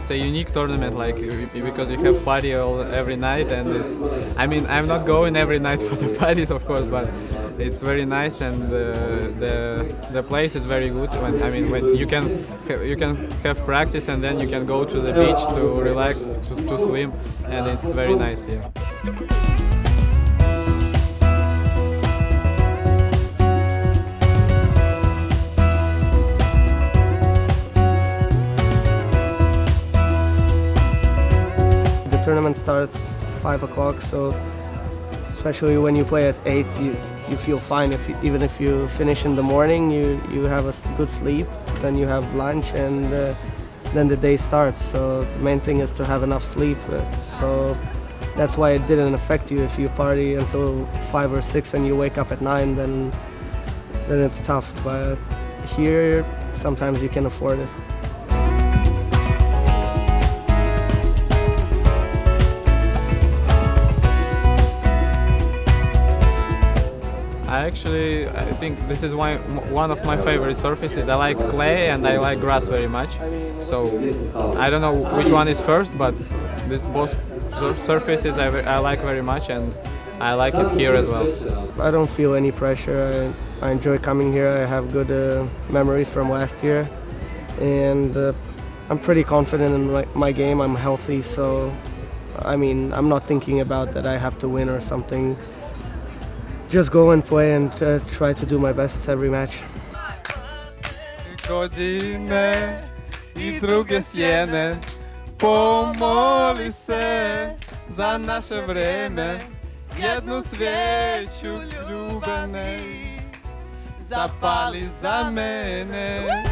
it's a unique tournament, like because you have party every night, and it's, I mean, I'm not going every night for the parties, of course, but it's very nice, and the place is very good. When you can have practice, and then you can go to the beach to relax, to swim, and it's very nice here. The tournament starts 5 o'clock, so especially when you play at 8, you feel fine. Even if you finish in the morning, you have a good sleep, then you have lunch, and then the day starts. So the main thing is to have enough sleep. So that's why it didn't affect you. If you party until 5 or 6 and you wake up at 9, then it's tough. But here, sometimes you can afford it. I think this is one of my favorite surfaces. I like clay and I like grass very much. So I don't know which one is first, but these both surfaces I like very much, and I like it here as well. I don't feel any pressure. I enjoy coming here. I have good memories from last year, and I'm pretty confident in my game. I'm healthy, so I mean, I'm not thinking about that I have to win or something. Just go and play and try to do my best every match. Godine I druge sjene, pomoli se za naše vreme, jednu svijeću ljubavne zapali za mene.